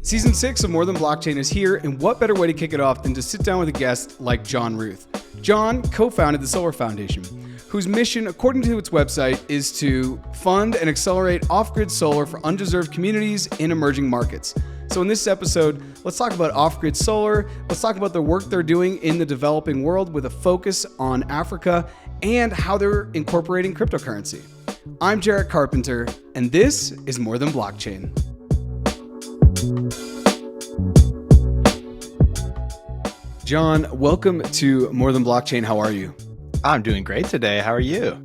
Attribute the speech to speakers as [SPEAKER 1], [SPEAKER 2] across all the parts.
[SPEAKER 1] Season 6 of More Than Blockchain is here, and what better way to kick it off than to sit down with a guest like Jon Ruth. Jon co-founded the Solar Foundation, whose mission, according to its website, is to fund and accelerate off-grid solar for underserved communities in emerging markets. So in this episode, let's talk about off-grid solar, let's talk about the work they're doing in the developing world with a focus on Africa, and how they're incorporating cryptocurrency. I'm Jarrett Carpenter, and this is More Than Blockchain. Jon, welcome to More Than Blockchain. How are you?
[SPEAKER 2] I'm doing great today. How are you?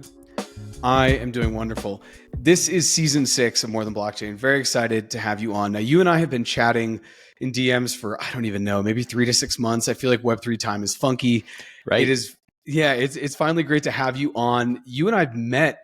[SPEAKER 1] I am doing wonderful. This is season 6 of More Than Blockchain. Very excited to have you on. Now, you and I have been chatting in DMs for, I don't even know, maybe 3 to 6 months. I feel like Web3 time is funky.
[SPEAKER 2] Right.
[SPEAKER 1] It is. Yeah, it's finally great to have you on. You and I've met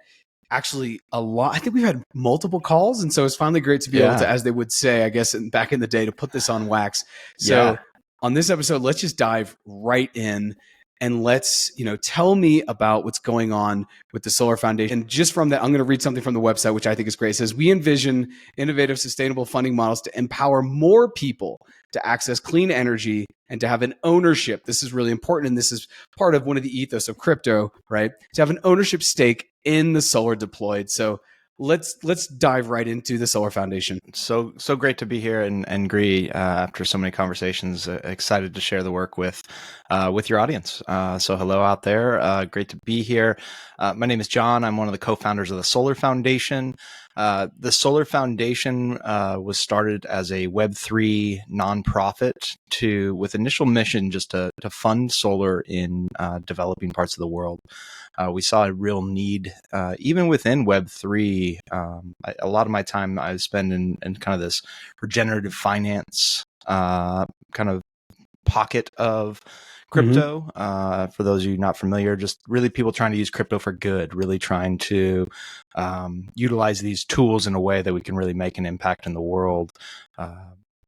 [SPEAKER 1] actually a lot. I think we've had multiple calls. And so it's finally great to be able to, as they would say, I guess, back in the day, to put this on wax. So on this episode, let's just dive right in and let's, tell me about what's going on with the Solar Foundation. And just from that, I'm going to read something from the website, which I think is great. It says, we envision innovative, sustainable funding models to empower more people to access clean energy and to have an ownership. This is really important. And this is part of one of the ethos of crypto, right? To have an ownership stake in the solar deployed. So let's dive right into the Solar Foundation.
[SPEAKER 2] So great to be here and agree after so many conversations. Excited to share the work with your audience. So hello out there. Great to be here. My name is Jon. I'm one of the co-founders of the Solar Foundation. The Solar Foundation was started as a Web3 nonprofit with initial mission just to fund solar in developing parts of the world. We saw a real need, even within Web3. A lot of my time I spend in kind of this regenerative finance kind of pocket of crypto. For those of you not familiar, just really people trying to use crypto for good, really trying to utilize these tools in a way that we can really make an impact in the world,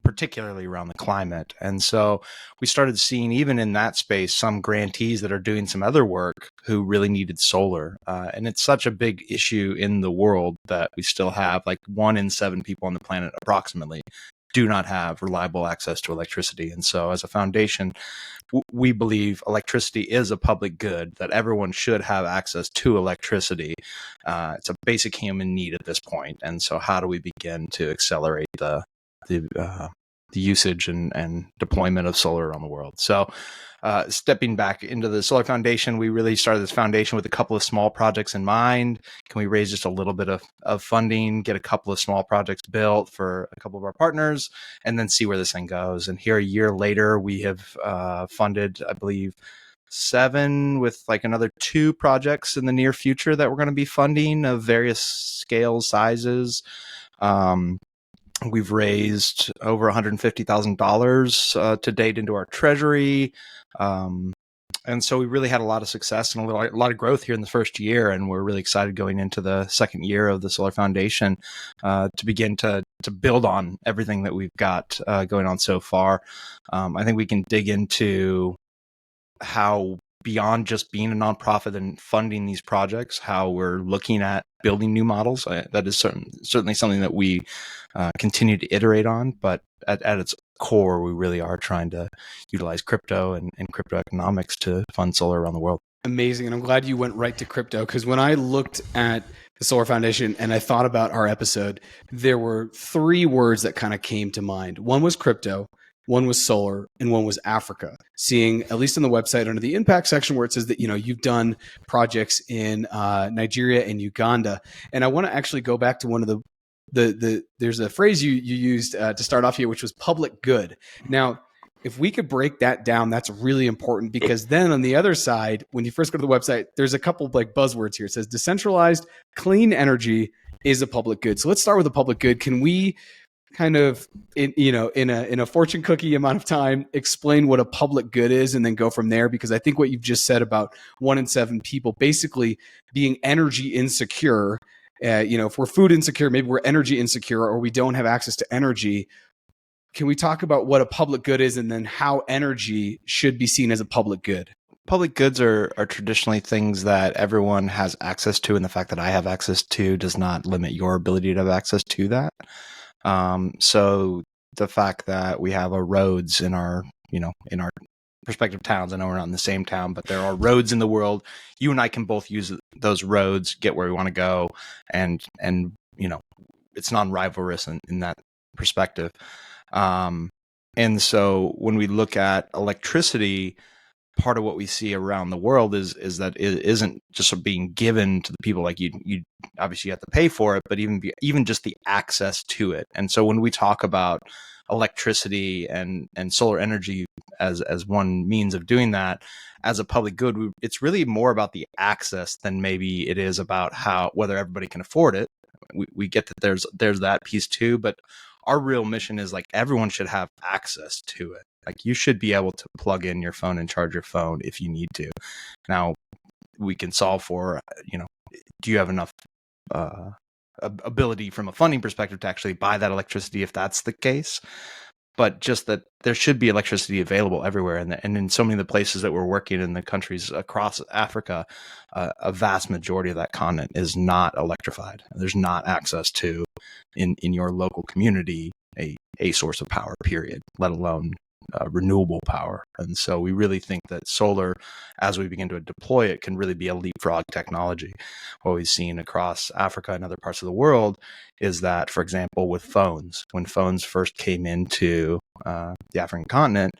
[SPEAKER 2] particularly around the climate. And so we started seeing, even in that space, some grantees that are doing some other work who really needed solar. And it's such a big issue in the world that we still have, like 1 in 7 people on the planet approximately do not have reliable access to electricity. And so as a foundation, we believe electricity is a public good, that everyone should have access to electricity. It's a basic human need at this point. And so how do we begin to accelerate the usage and deployment of solar around the world? So stepping back into the Solar Foundation, we really started this foundation with a couple of small projects in mind. Can we raise just a little bit of funding, get a couple of small projects built for a couple of our partners, and then see where this thing goes? And here a year later, we have funded, I believe, 7 with like another 2 projects in the near future that we're going to be funding of various scales, sizes. We've raised over $150,000 to date into our treasury. And so we really had a lot of success and a lot of growth here in the first year. And we're really excited going into the second year of the Solar Foundation to begin to build on everything that we've got going on so far. I think we can dig into how, beyond just being a nonprofit and funding these projects, how we're looking at building new models. That is certainly something that we continue to iterate on, but at its core, we really are trying to utilize crypto and crypto economics to fund solar around the world.
[SPEAKER 1] Amazing. And I'm glad you went right to crypto, because when I looked at the Solar Foundation and I thought about our episode, there were 3 words that kind of came to mind. One was crypto, one was solar, and one was Africa. Seeing, at least on the website under the impact section, where it says that, you've done projects in Nigeria and Uganda. And I want to actually go back to one of the there's a phrase you used to start off here, which was public good. Now, if we could break that down, that's really important, because then on the other side, when you first go to the website, there's a couple of like buzzwords here. It says decentralized clean energy is a public good. So let's start with the public good. Can we kind of, in a fortune cookie amount of time, explain what a public good is, and then go from there? Because I think what you've just said about 1 in 7 people basically being energy insecure, if we're food insecure, maybe we're energy insecure, or we don't have access to energy. Can we talk about what a public good is, and then how energy should be seen as a public good?
[SPEAKER 2] Public goods are traditionally things that everyone has access to, and the fact that I have access to does not limit your ability to have access to that. So the fact that we have roads in our, in our respective towns. I know we're not in the same town, but there are roads in the world. You and I can both use those roads, get where we want to go, and it's non-rivalrous in that perspective. And so when we look at electricity, part of what we see around the world is that it isn't just being given to the people. Like you obviously have to pay for it, but even just the access to it. And so when we talk about electricity and solar energy as one means of doing that as a public good, it's really more about the access than maybe it is about whether everybody can afford it. We get that there's that piece too, but our real mission is like everyone should have access to it. Like you should be able to plug in your phone and charge your phone if you need to. Now we can solve for, do you have enough ability from a funding perspective to actually buy that electricity if that's the case? But just that there should be electricity available everywhere. And in so many of the places that we're working in the countries across Africa, a vast majority of that continent is not electrified. There's not access to, in your local community, a source of power, period, let alone renewable power. And so we really think that solar, as we begin to deploy it, can really be a leapfrog technology. What we've seen across Africa and other parts of the world is that, for example, with phones, when phones first came into the African continent,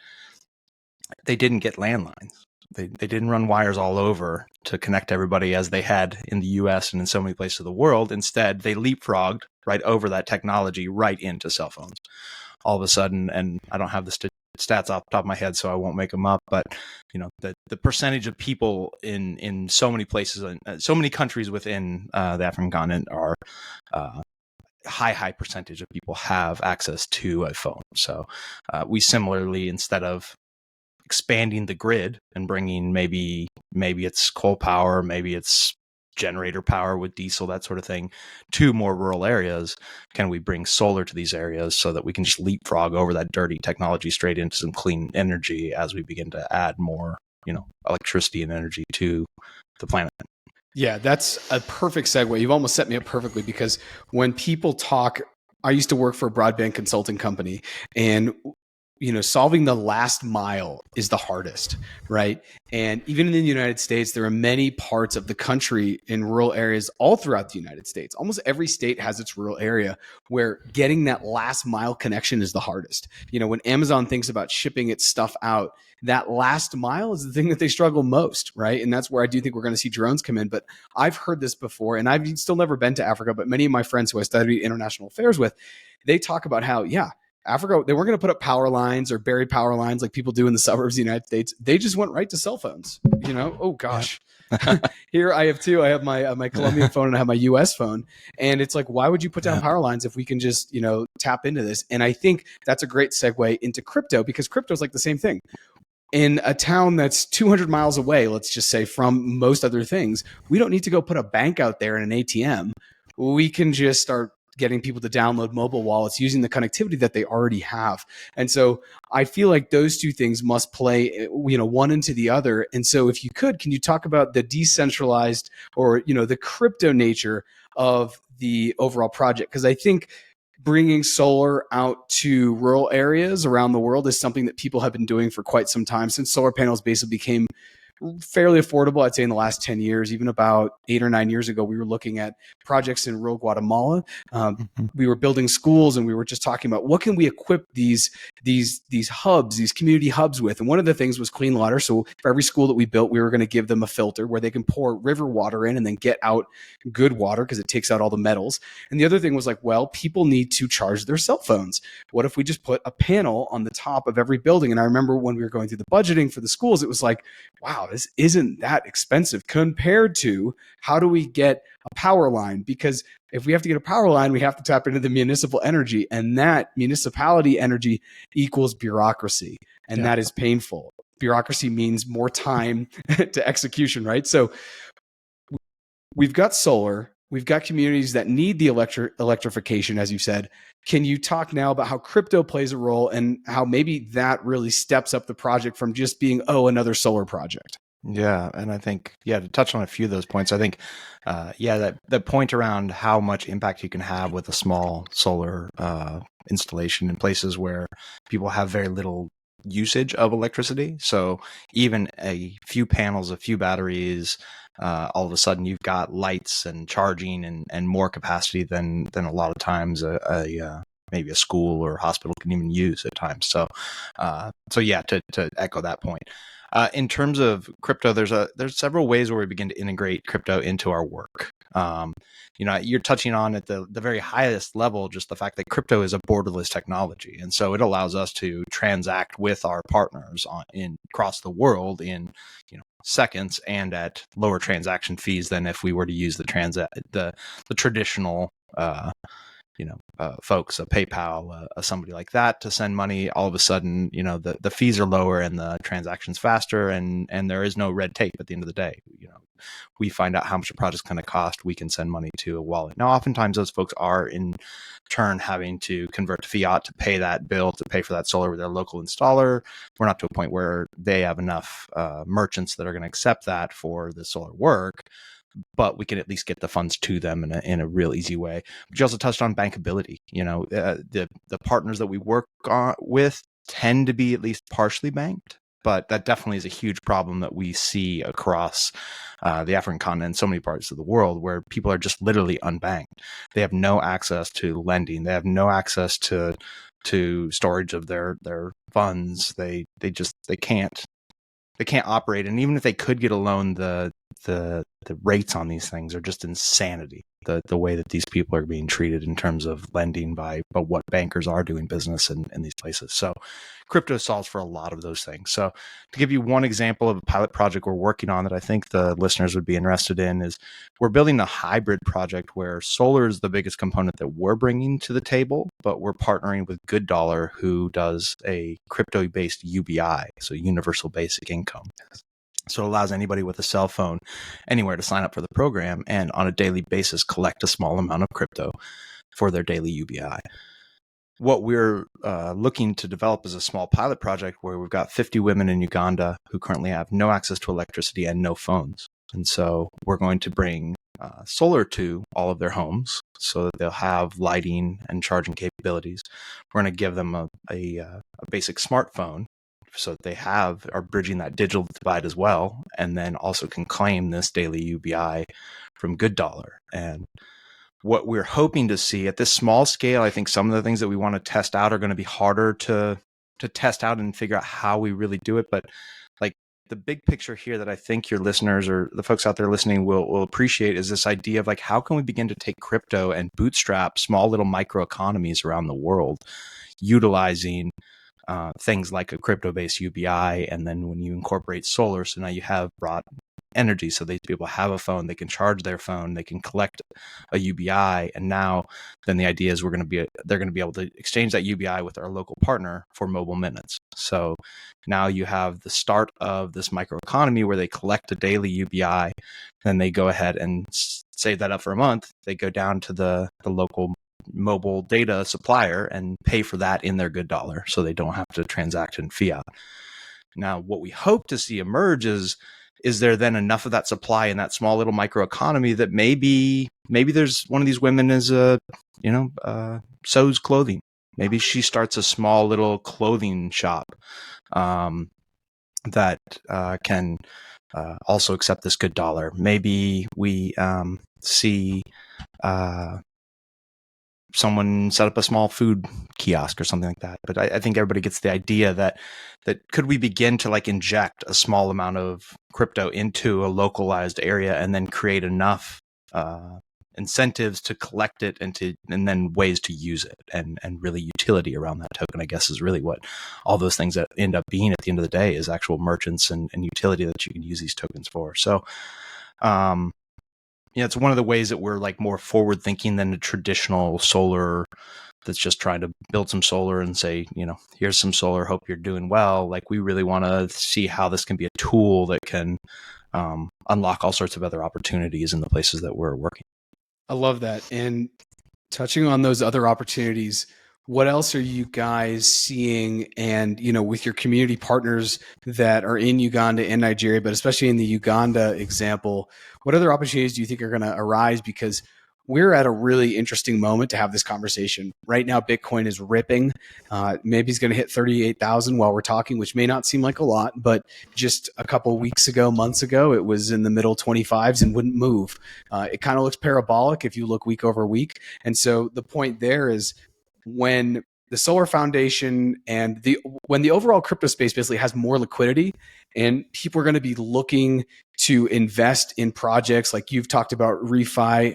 [SPEAKER 2] they didn't get landlines. They didn't run wires all over to connect everybody as they had in the US and in so many places of the world. Instead, they leapfrogged right over that technology right into cell phones. All of a sudden, and I don't have the stats off the top of my head, so I won't make them up, but the percentage of people in so many places and so many countries within the African continent are high percentage of people have access to a phone. So we similarly, instead of expanding the grid and bringing maybe it's coal power, maybe it's generator power with diesel, that sort of thing, to more rural areas, can we bring solar to these areas so that we can just leapfrog over that dirty technology straight into some clean energy as we begin to add more, electricity and energy to the planet?
[SPEAKER 1] Yeah, that's a perfect segue. You've almost set me up perfectly, because when people talk, I used to work for a broadband consulting company, and solving the last mile is the hardest, right? And even in the United States, there are many parts of the country in rural areas all throughout the United States. Almost every state has its rural area where getting that last mile connection is the hardest. When Amazon thinks about shipping its stuff out, that last mile is the thing that they struggle most, right? And that's where I do think we're going to see drones come in. But I've heard this before, and I've still never been to Africa, but many of my friends who I studied international affairs with, they talk about how, Africa, they weren't going to put up power lines or bury power lines like people do in the suburbs of the United States. They just went right to cell phones. Oh gosh. Here I have two. I have my Colombian phone and I have my US phone. And it's like, why would you put down power lines if we can just, tap into this? And I think that's a great segue into crypto, because crypto is like the same thing. In a town that's 200 miles away, let's just say, from most other things, we don't need to go put a bank out there and an ATM. We can just start getting people to download mobile wallets using the connectivity that they already have. And so I feel like those two things must play, one into the other. And so if you can you talk about the decentralized or, the crypto nature of the overall project? Because I think bringing solar out to rural areas around the world is something that people have been doing for quite some time, since solar panels basically became fairly affordable, I'd say, in the last 10 years. Even about 8 or 9 years ago, we were looking at projects in rural Guatemala. We were building schools, and we were just talking about what can we equip these hubs, these community hubs with. And one of the things was clean water. So for every school that we built, we were going to give them a filter where they can pour river water in and then get out good water, because it takes out all the metals. And the other thing was like, well, people need to charge their cell phones. What if we just put a panel on the top of every building? And I remember when we were going through the budgeting for the schools, it was like, wow, this isn't that expensive compared to how do we get a power line? Because if we have to get a power line, we have to tap into the municipal energy, and that municipality energy equals bureaucracy. And that is painful. Bureaucracy means more time to execution, right? So we've got solar, we've got communities that need the electrification, as you said. Can you talk now about how crypto plays a role and how maybe that really steps up the project from just being, another solar project?
[SPEAKER 2] Yeah, and I think to touch on a few of those points, I think that point around how much impact you can have with a small solar installation in places where people have very little usage of electricity. So even a few panels, a few batteries, all of a sudden you've got lights and charging and more capacity than a lot of times maybe a school or hospital can even use at times. So to echo that point. In terms of crypto, there's several ways where we begin to integrate crypto into our work. You're touching on at the very highest level, just the fact that crypto is a borderless technology, and so it allows us to transact with our partners across the world in seconds and at lower transaction fees than if we were to use the traditional folks, a PayPal, somebody like that to send money. All of a sudden, the fees are lower and the transactions faster, and there is no red tape at the end of the day. We find out how much a project's going to cost. We can send money to a wallet. Now, oftentimes those folks are in turn having to convert to fiat to pay that bill, to pay for that solar with their local installer. We're not to a point where they have enough merchants that are going to accept that for the solar work, but we can at least get the funds to them in a real easy way. But you also touched on bankability. The partners that we work with tend to be at least partially banked, but that definitely is a huge problem that we see across the African continent, so many parts of the world, where people are just literally unbanked. They have no access to lending. They have no access to storage of their funds. They can't operate. And even if they could get a loan, the rates on these things are just insanity. The way that these people are being treated in terms of lending by what bankers are doing business in these places. So crypto solves for a lot of those things. So to give you one example of a pilot project we're working on that I think the listeners would be interested in is we're building a hybrid project where solar is the biggest component that we're bringing to the table, but we're partnering with Good Dollar, who does a crypto-based UBI, so universal basic income. So it allows anybody with a cell phone anywhere to sign up for the program and on a daily basis collect a small amount of crypto for their daily UBI. What we're looking to develop is a small pilot project where we've got 50 women in Uganda who currently have no access to electricity and no phones. And so we're going to bring solar to all of their homes so that they'll have lighting and charging capabilities. We're going to give them a basic smartphone so that they are bridging that digital divide as well, and then also can claim this daily UBI from Good Dollar. And what we're hoping to see at this small scale, I think some of the things that we want to test out are going to be harder to test out and figure out how we really do it. But like the big picture here that I think your listeners or the folks out there listening will appreciate is this idea of like, how can we begin to take crypto and bootstrap small little microeconomies around the world utilizing things like a crypto-based UBI, and then when you incorporate solar, so now you have brought energy, so these people have a phone, they can charge their phone, they can collect a UBI, and now then the idea is they're going to be able to exchange that UBI with our local partner for mobile minutes. So now you have the start of this microeconomy where they collect a daily UBI, then they go ahead and save that up for a month. They go down to the local mobile data supplier and pay for that in their Good Dollar so they don't have to transact in fiat. Now, what we hope to see emerge is there then enough of that supply in that small little microeconomy that maybe there's one of these women is sews clothing. Maybe she starts a small little clothing shop that can also accept this Good Dollar. Maybe we see someone set up a small food kiosk or something like that. But I think everybody gets the idea that could we begin to like inject a small amount of crypto into a localized area and then create enough incentives to collect it and then ways to use it and really utility around that token, I guess, is really what all those things that end up being at the end of the day is actual merchants and utility that you can use these tokens for. So it's one of the ways that we're like more forward thinking than the traditional solar that's just trying to build some solar and say, here's some solar, hope you're doing well. Like we really want to see how this can be a tool that can unlock all sorts of other opportunities in the places that we're working.
[SPEAKER 1] I love that. And touching on those other opportunities, What else are you guys seeing? And, with your community partners that are in Uganda and Nigeria, but especially in the Uganda example, what other opportunities do you think are going to arise? Because we're at a really interesting moment to have this conversation. Right now, Bitcoin is ripping. Maybe it's going to hit 38,000 while we're talking, which may not seem like a lot, but just a couple of weeks ago, months ago, it was in the middle 25s and wouldn't move. It kind of looks parabolic if you look week over week. And so the point there is, when the Solar Foundation and when the overall crypto space basically has more liquidity and people are going to be looking to invest in projects like you've talked about, refi,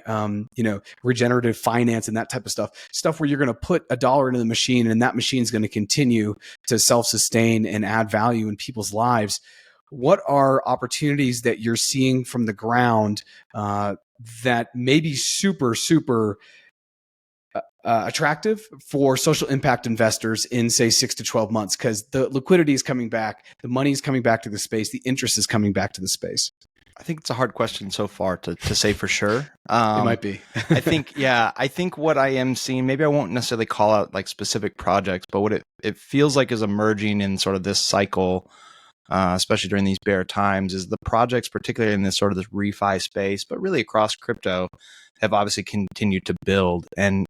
[SPEAKER 1] regenerative finance and that type of stuff where you're going to put $1 into the machine and that machine is going to continue to self-sustain and add value in people's lives. What are opportunities that you're seeing from the ground that may be super, super attractive for social impact investors in, say, 6 to 12 months? Because the liquidity is coming back, the money is coming back to the space, the interest is coming back to the space.
[SPEAKER 2] I think it's a hard question so far to say for sure.
[SPEAKER 1] It might be.
[SPEAKER 2] I think what I am seeing, maybe I won't necessarily call out like specific projects, but what it feels like is emerging in sort of this cycle, especially during these bear times, is the projects, particularly in this sort of this refi space, but really across crypto, have obviously continued to build. And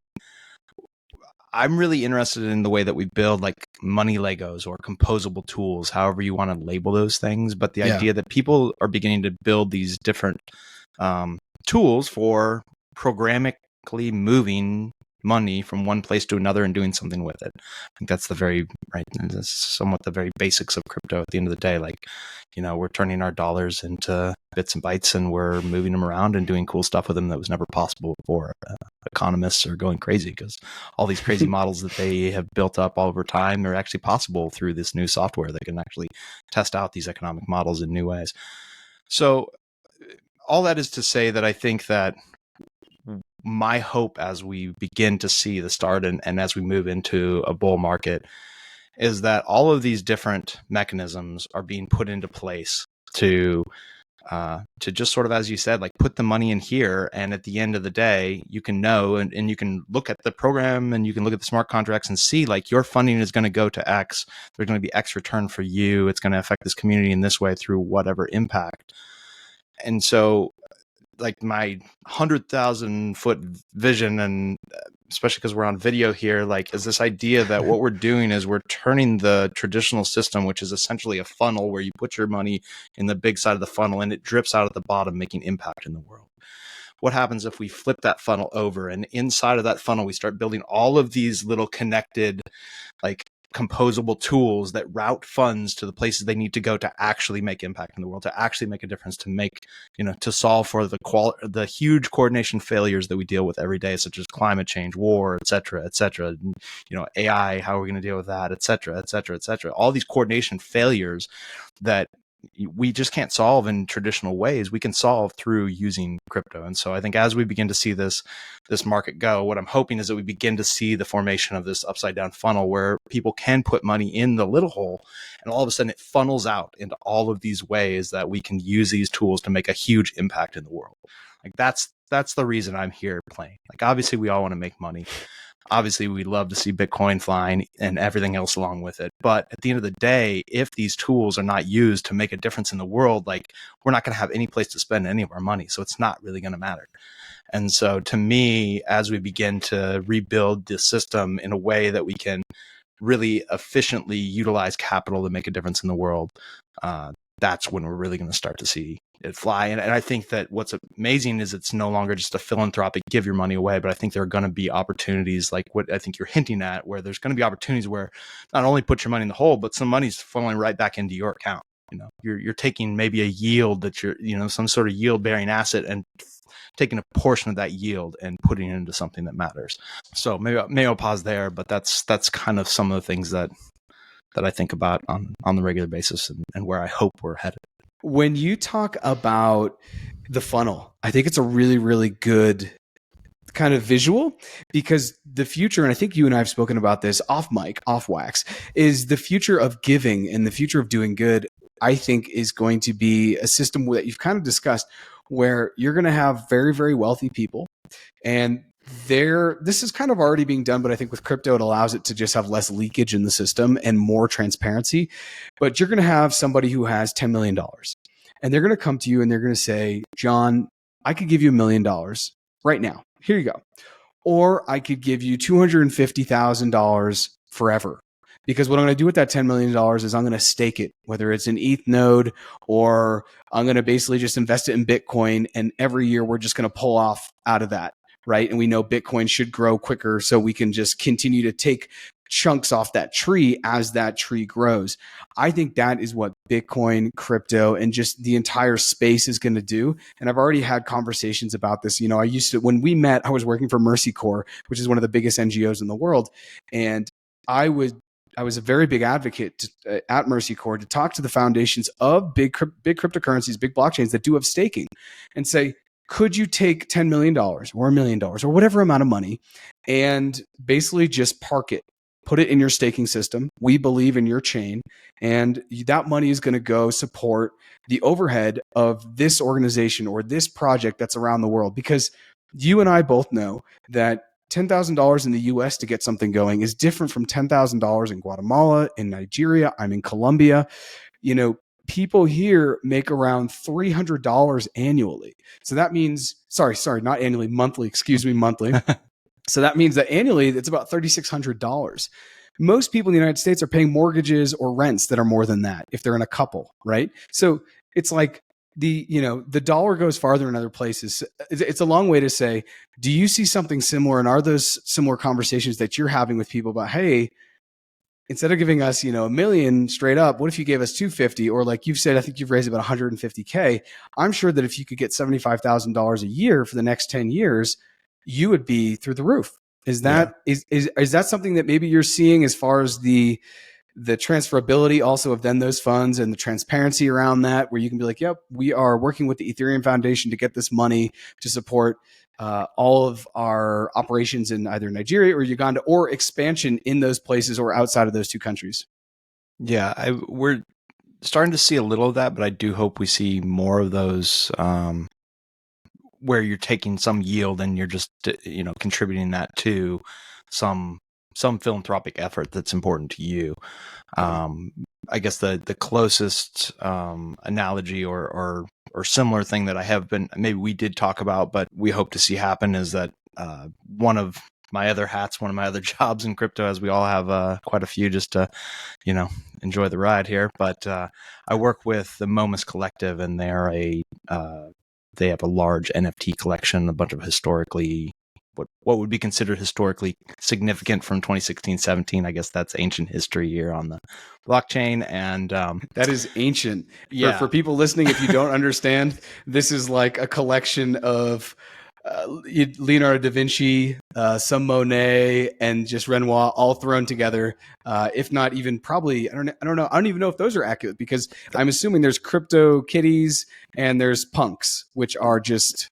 [SPEAKER 2] I'm really interested in the way that we build like money Legos or composable tools, however you want to label those things. But the idea that people are beginning to build these different tools for programmatically moving money from one place to another and doing something with it. I think that's that's somewhat the very basics of crypto at the end of the day. Like, we're turning our dollars into bits and bytes and we're moving them around and doing cool stuff with them that was never possible before. Economists are going crazy because all these crazy models that they have built up all over time are actually possible through this new software that can actually test out these economic models in new ways. So all that is to say that I think that my hope as we begin to see the start and as we move into a bull market is that all of these different mechanisms are being put into place to just sort of, as you said, like put the money in here. And at the end of the day, you can know and you can look at the program and you can look at the smart contracts and see like your funding is going to go to X. There's going to be X return for you. It's going to affect this community in this way through whatever impact. And so like my 100,000 foot vision, and especially because we're on video here, like is this idea that what we're doing is we're turning the traditional system, which is essentially a funnel where you put your money in the big side of the funnel and it drips out at the bottom, making impact in the world. What happens if we flip that funnel over and inside of that funnel, we start building all of these little connected, like composable tools that route funds to the places they need to go to actually make impact in the world, to actually make a difference, to make, to solve for the huge coordination failures that we deal with every day, such as climate change, war, et cetera, AI, how are we going to deal with that, et cetera, et cetera, et cetera. All these coordination failures that we just can't solve in traditional ways, we can solve through using crypto. And so I think as we begin to see this market go, what I'm hoping is that we begin to see the formation of this upside down funnel where people can put money in the little hole and all of a sudden it funnels out into all of these ways that we can use these tools to make a huge impact in the world. Like that's the reason I'm here playing. Like obviously we all want to make money. Obviously, we love to see Bitcoin flying and everything else along with it. But at the end of the day, if these tools are not used to make a difference in the world, like we're not going to have any place to spend any of our money. So it's not really going to matter. And so to me, as we begin to rebuild the system in a way that we can really efficiently utilize capital to make a difference in the world, that's when we're really going to start to see it fly. And I think that what's amazing is it's no longer just a philanthropic give your money away, but I think there are going to be opportunities like what I think you're hinting at, where there's going to be opportunities where not only put your money in the hole, but some money's funneling right back into your account. You're taking maybe a yield that you're, some sort of yield bearing asset and taking a portion of that yield and putting it into something that matters. So maybe I'll pause there, but that's kind of some of the things that I think about on the regular basis and where I hope we're headed.
[SPEAKER 1] When you talk about the funnel, I think it's a really, really good kind of visual, because the future, and I think you and I have spoken about this off mic, off wax, is the future of giving and the future of doing good, I think is going to be a system that you've kind of discussed where you're going to have very, very wealthy people and this is kind of already being done, but I think with crypto, it allows it to just have less leakage in the system and more transparency. But you're going to have somebody who has $10 million and they're going to come to you and they're going to say, John, I could give you $1 million right now. Here you go. Or I could give you $250,000 forever. Because what I'm going to do with that $10 million is I'm going to stake it, whether it's an ETH node or I'm going to basically just invest it in Bitcoin. And every year we're just going to pull off out of that, right? And we know Bitcoin should grow quicker, so we can just continue to take chunks off that tree as that tree grows. I think that is what Bitcoin, crypto, and just the entire space is going to do. And I've already had conversations about this. You know, when we met, I was working for Mercy Corps, which is one of the biggest NGOs in the world. And I was a very big advocate at Mercy Corps to talk to the foundations of big cryptocurrencies, big blockchains that do have staking, and say, could you take $10 million or $1 million or whatever amount of money and basically just park it, put it in your staking system? We believe in your chain, and that money is going to go support the overhead of this organization or this project that's around the world. Because you and I both know that $10,000 in the US to get something going is different from $10,000 in Guatemala, in Nigeria. I'm in Colombia. You know, people here make around $300 annually. So that means, sorry, not annually, monthly, monthly. So that means that annually it's about $3,600. Most people in the United States are paying mortgages or rents that are more than that if they're in a couple, right? So it's like the dollar goes farther in other places. It's a long way to say, do you see something similar? And are those similar conversations that you're having with people about, hey, instead of giving us, $1 million straight up, what if you gave us 250? Or like you've said, I think you've raised about 150K. I'm sure that if you could get $75,000 a year for the next 10 years, you would be through the roof. Is that something that maybe you're seeing as far as the transferability also of then those funds and the transparency around that, where you can be like, yep, we are working with the Ethereum Foundation to get this money to support all of our operations in either Nigeria or Uganda, or expansion in those places or outside of those two countries?
[SPEAKER 2] Yeah, we're starting to see a little of that, but I do hope we see more of those where you're taking some yield and you're just contributing that to some philanthropic effort that's important to you. I guess the closest analogy or similar thing that I have been, maybe we did talk about, but we hope to see happen, is that one of my other jobs in crypto, as we all have quite a few, just to enjoy the ride here. But I work with the Momus Collective, and they have a large NFT collection, a bunch of historically, what would be considered historically significant from 2016-17. I guess that's ancient history here on the blockchain. And
[SPEAKER 1] that is ancient.
[SPEAKER 2] Yeah.
[SPEAKER 1] For people listening, if you don't understand, this is like a collection of Leonardo da Vinci, some Monet, and just Renoir all thrown together. If not even probably, I don't know. I don't even know if those are accurate, because I'm assuming there's crypto kitties and there's punks, which are just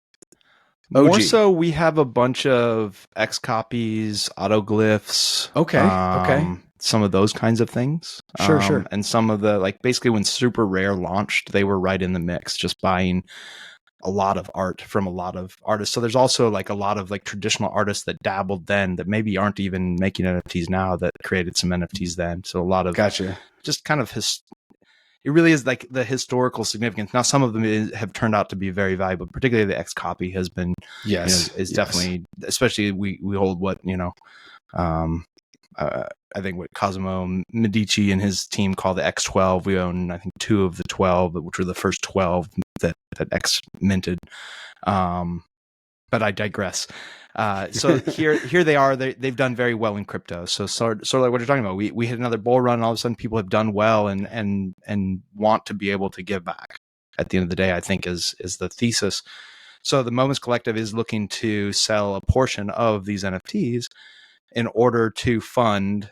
[SPEAKER 1] OG.
[SPEAKER 2] More so, we have a bunch of X copies, autoglyphs.
[SPEAKER 1] Okay.
[SPEAKER 2] Some of those kinds of things.
[SPEAKER 1] Sure.
[SPEAKER 2] And some of the, basically when Super Rare launched, they were right in the mix, just buying a lot of art from a lot of artists. So there's also a lot of traditional artists that dabbled then that maybe aren't even making NFTs now, that created some NFTs then. So a lot of just kind of it really is the historical significance. Now, some of them have turned out to be very valuable. Particularly the X copy has been, definitely, especially we hold what I think what Cosimo Medici and his team call the X12. We own, I think, 2 of the 12, which were the first 12 that X minted. But I digress. So here they are. They've done very well in crypto. So sort of like what you're talking about. We hit another bull run, and all of a sudden people have done well and want to be able to give back. At the end of the day, I think is the thesis. So the Moments Collective is looking to sell a portion of these NFTs in order to fund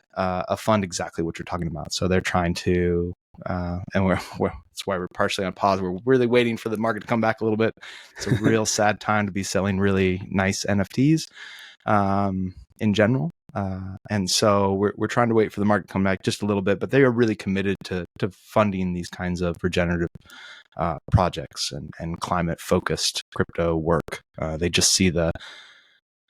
[SPEAKER 2] exactly what you're talking about. So they're trying to, and that's why we're partially on pause. We're really waiting for the market to come back a little bit. It's a real sad time to be selling really nice NFTs in general. And so we're trying to wait for the market to come back just a little bit, but they are really committed to funding these kinds of regenerative projects and climate focused crypto work. They just see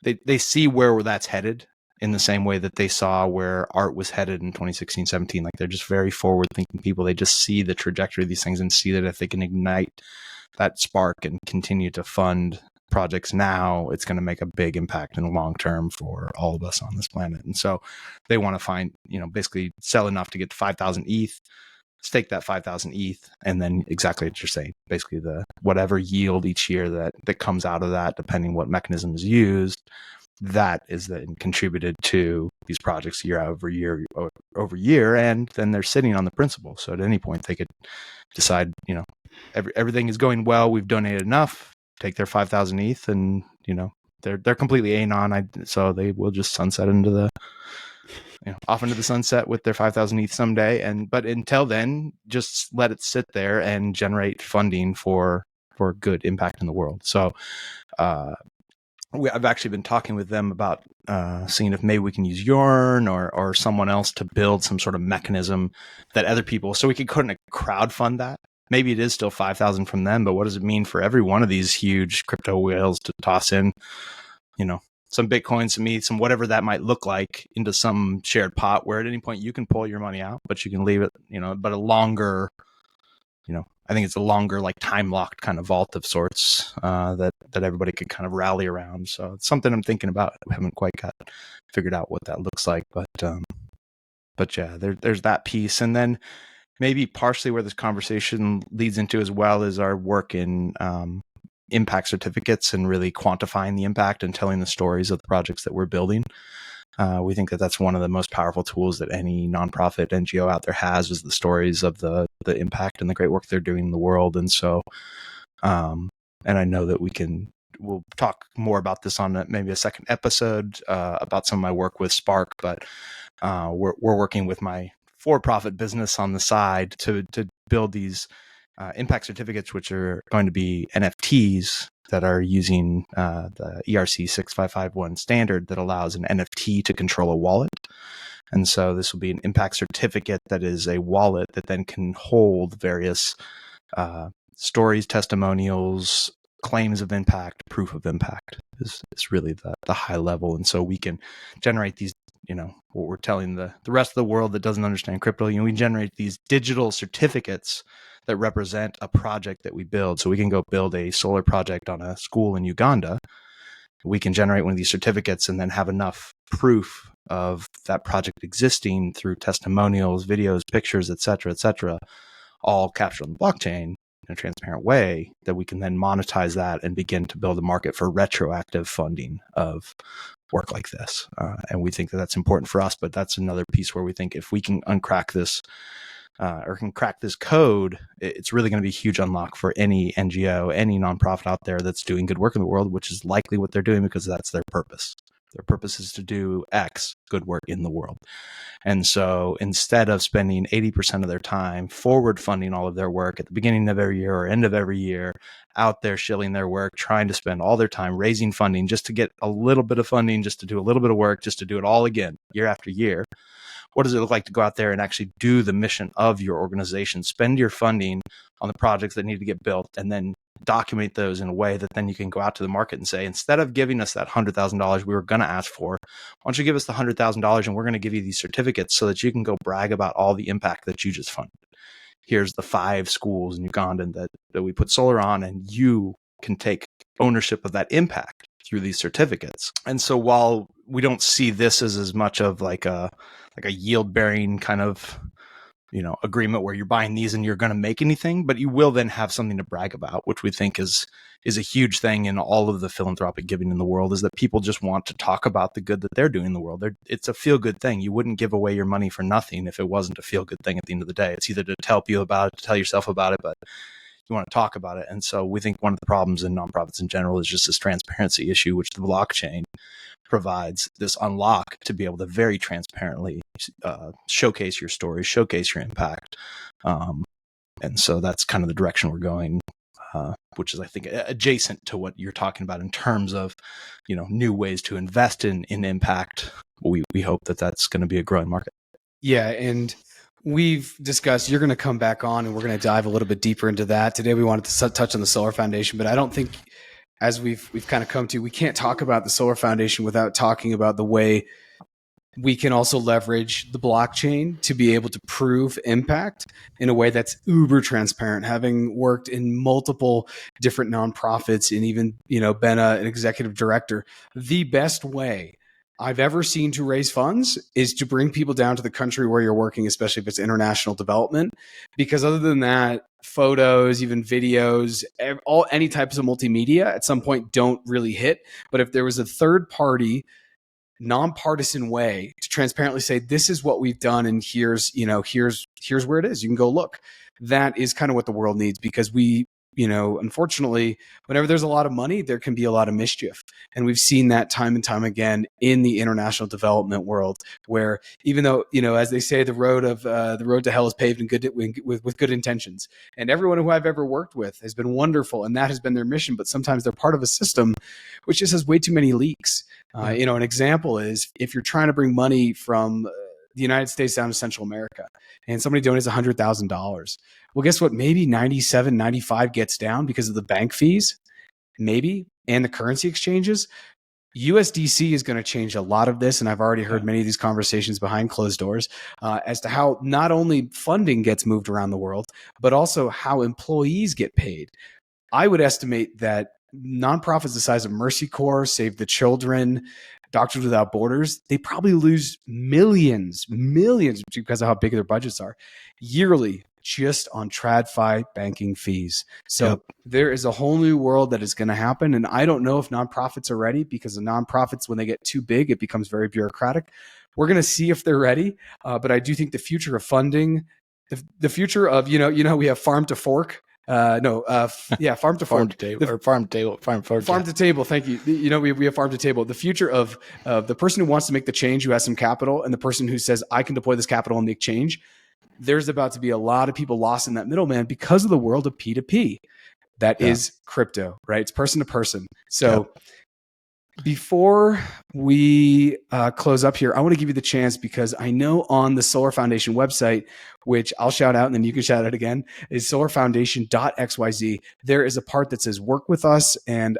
[SPEAKER 2] they see where that's headed in the same way that they saw where art was headed in 2016, 17. Like they're just very forward thinking people. They just see the trajectory of these things and see that if they can ignite that spark and continue to fund projects now, it's going to make a big impact in the long term for all of us on this planet. And so they want to find, basically sell enough to get to 5,000 ETH, stake that 5,000 ETH, and then exactly what you're saying, basically the whatever yield each year that comes out of that, depending what mechanism is used, that is then contributed to these projects year over year, and then they're sitting on the principal. So at any point they could decide, everything is going well, we've donated enough, take their 5,000 ETH, and they're completely anon, so they will just sunset into the off into the sunset with their 5,000 ETH someday. But until then, just let it sit there and generate funding for good impact in the world. So I've actually been talking with them about seeing if maybe we can use Yarn or someone else to build some sort of mechanism that other people, so we could kind of crowdfund that. Maybe it is still 5,000 from them, but what does it mean for every one of these huge crypto whales to toss in, some Bitcoin, some whatever that might look like, into some shared pot where at any point you can pull your money out, but you can leave it, but a longer, I think it's a longer, like time locked kind of vault of sorts that everybody could kind of rally around. So it's something I'm thinking about. I haven't quite figured out what that looks like, but yeah, there's that piece. And then maybe partially where this conversation leads into as well is our work in impact certificates and really quantifying the impact and telling the stories of the projects that we're building. We think that that's one of the most powerful tools that any nonprofit NGO out there has, is the stories of the impact and the great work they're doing in the world. And so, and I know that we'll talk more about this on maybe a second episode about some of my work with Spark, but we're working with my for-profit business on the side to build these impact certificates, which are going to be NFTs that are using the ERC 6551 standard that allows an NFT to control a wallet. And so this will be an impact certificate that is a wallet that then can hold various stories, testimonials, claims of impact, proof of impact is really the high level. And so we can generate these, what we're telling the rest of the world that doesn't understand crypto, we generate these digital certificates that represent a project that we build. So we can go build a solar project on a school in Uganda. We can generate one of these certificates and then have enough proof of that project existing through testimonials, videos, pictures, et cetera, all captured on the blockchain in a transparent way, that we can then monetize that and begin to build a market for retroactive funding of work like this. And we think that that's important for us, but that's another piece where we think if we can uncrack this or can crack this code, it's really going to be a huge unlock for any NGO, any nonprofit out there that's doing good work in the world, which is likely what they're doing because that's their purpose. Their purpose is to do X, good work in the world. And so instead of spending 80% of their time forward funding all of their work at the beginning of every year or end of every year, out there shilling their work, trying to spend all their time raising funding just to get a little bit of funding, just to do a little bit of work, just to do it all again year after year, what does it look like to go out there and actually do the mission of your organization? Spend your funding on the projects that need to get built, and then document those in a way that then you can go out to the market and say, instead of giving us that $100,000 we were going to ask for, why don't you give us the $100,000 and we're going to give you these certificates so that you can go brag about all the impact that you just funded. Here's the 5 schools in Uganda that we put solar on, and you can take ownership of that impact through these certificates. And so while we don't see this as much of like a yield bearing kind of, agreement where you're buying these and you're going to make anything, but you will then have something to brag about, which we think is a huge thing in all of the philanthropic giving in the world, is that people just want to talk about the good that they're doing in the world. It's a feel good thing. You wouldn't give away your money for nothing if it wasn't a feel good thing at the end of the day. It's either to tell people about it, to tell yourself about it, but you want to talk about it. And so we think one of the problems in nonprofits in general is just this transparency issue, which the blockchain provides this unlock to be able to very transparently showcase your story, showcase your impact. And so that's kind of the direction we're going, which is, I think, adjacent to what you're talking about in terms of, new ways to invest in impact. We hope that that's going to be a growing market.
[SPEAKER 1] Yeah. And we've discussed, you're going to come back on and we're going to dive a little bit deeper into that. Today, we wanted to touch on the Solar Foundation, but I don't think as we've kind of come to, we can't talk about the Solar Foundation without talking about the way we can also leverage the blockchain to be able to prove impact in a way that's uber transparent. Having worked in multiple different nonprofits and even, been an executive director, the best way I've ever seen to raise funds is to bring people down to the country where you're working, especially if it's international development. Because other than that, photos, even videos, any types of multimedia at some point don't really hit. But if there was a third party nonpartisan way to transparently say, this is what we've done and here's where it is, you can go look, that is kind of what the world needs. Because we, unfortunately, whenever there's a lot of money, there can be a lot of mischief. And we've seen that time and time again in the international development world, where even though, as they say, the road to hell is paved with good intentions. And everyone who I've ever worked with has been wonderful, and that has been their mission. But sometimes they're part of a system which just has way too many leaks. An example is if you're trying to bring money from the United States down to Central America and somebody donates $100,000. Well, guess what? Maybe 97, 95 gets down because of the bank fees, maybe, and the currency exchanges. USDC is going to change a lot of this. And I've already heard many of these conversations behind closed doors as to how not only funding gets moved around the world, but also how employees get paid. I would estimate that nonprofits the size of Mercy Corps, Save the Children, Doctors Without Borders, they probably lose millions because of how big their budgets are yearly just on TradFi banking fees. So there is a whole new world that is going to happen. And I don't know if nonprofits are ready, because the nonprofits, when they get too big, it becomes very bureaucratic. We're going to see if they're ready. But I do think the future of funding, the future of, we have farm to fork. Farm to
[SPEAKER 2] farm to table, or farm to
[SPEAKER 1] table. Thank you. We have farm to table. The future of the person who wants to make the change, who has some capital, and the person who says, I can deploy this capital and make change. There's about to be a lot of people lost in that middleman because of the world of P2P. That is crypto, right? It's person to person. So before we close up here, I want to give you the chance, because I know on the Solar Foundation website, which I'll shout out and then you can shout out again, is solarfoundation.xyz. There is a part that says work with us. And,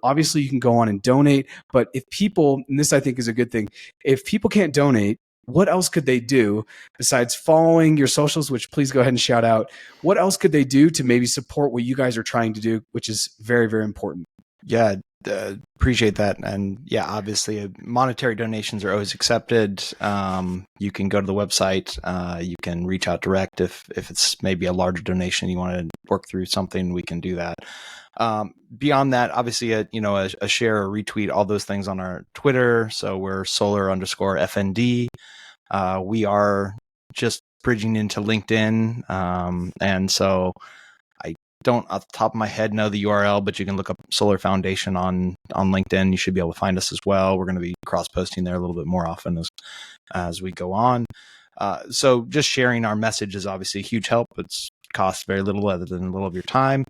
[SPEAKER 1] obviously you can go on and donate. But if people, and this I think is a good thing, if people can't donate, what else could they do besides following your socials, which please go ahead and shout out? What else could they do to maybe support what you guys are trying to do, which is very, very important?
[SPEAKER 2] Yeah, appreciate that. And obviously monetary donations are always accepted. You can go to the website. You can reach out direct if it's maybe a larger donation, you want to work through something, we can do that. Beyond that, obviously, a share or retweet, all those things on our Twitter. So we're solar_FND. We are just bridging into LinkedIn. And so I don't off the top of my head know the URL, but you can look up Solar Foundation on LinkedIn. You should be able to find us as well. We're going to be cross-posting there a little bit more often as we go on. So just sharing our message is obviously a huge help. It's costs very little other than a little of your time.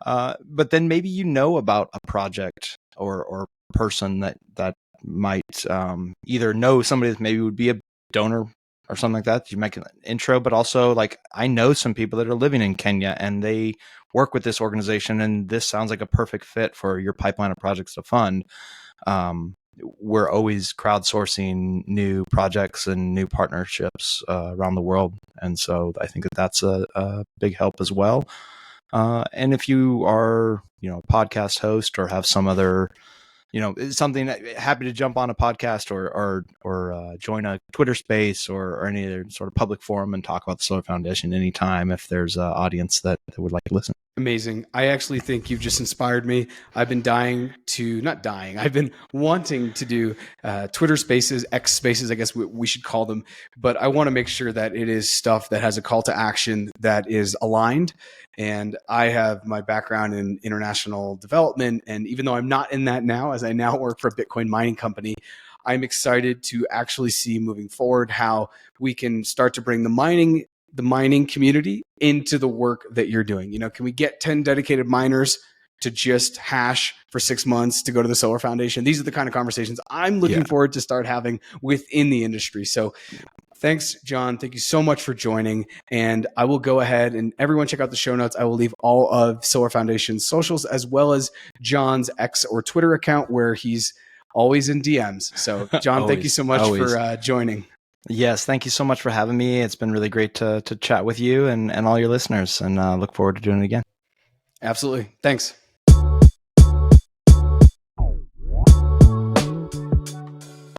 [SPEAKER 2] But then maybe about a project or person that might either know somebody that maybe would be a donor or something like that. You make an intro, but also I know some people that are living in Kenya and they work with this organization, and this sounds like a perfect fit for your pipeline of projects to fund. We're always crowdsourcing new projects and new partnerships around the world. And so I think that's a big help as well. And if you are, a podcast host or have some other, something, happy to jump on a podcast or join a Twitter space or any other sort of public forum and talk about the Solar Foundation anytime if there's an audience that would like to listen.
[SPEAKER 1] Amazing. I actually think you've just inspired me. I've been I've been wanting to do Twitter spaces, X spaces, I guess we should call them. But I want to make sure that it is stuff that has a call to action that is aligned. And I have my background in international development. And even though I'm not in that now, as I now work for a Bitcoin mining company, I'm excited to actually see moving forward how we can start to bring the mining community into the work that you're doing. Can we get 10 dedicated miners to just hash for 6 months to go to the Solar Foundation? These are the kind of conversations I'm looking forward to start having within the industry. So Thanks, Jon. Thank you so much for joining. And I will go ahead and everyone check out the show notes. I will leave all of Solar Foundation's socials as well as Jon's X or Twitter account where he's always in DMs. So, Jon, thank you so much for joining.
[SPEAKER 2] Yes, thank you so much for having me. It's been really great to chat with you and all your listeners, and look forward to doing it again.
[SPEAKER 1] Absolutely. Thanks.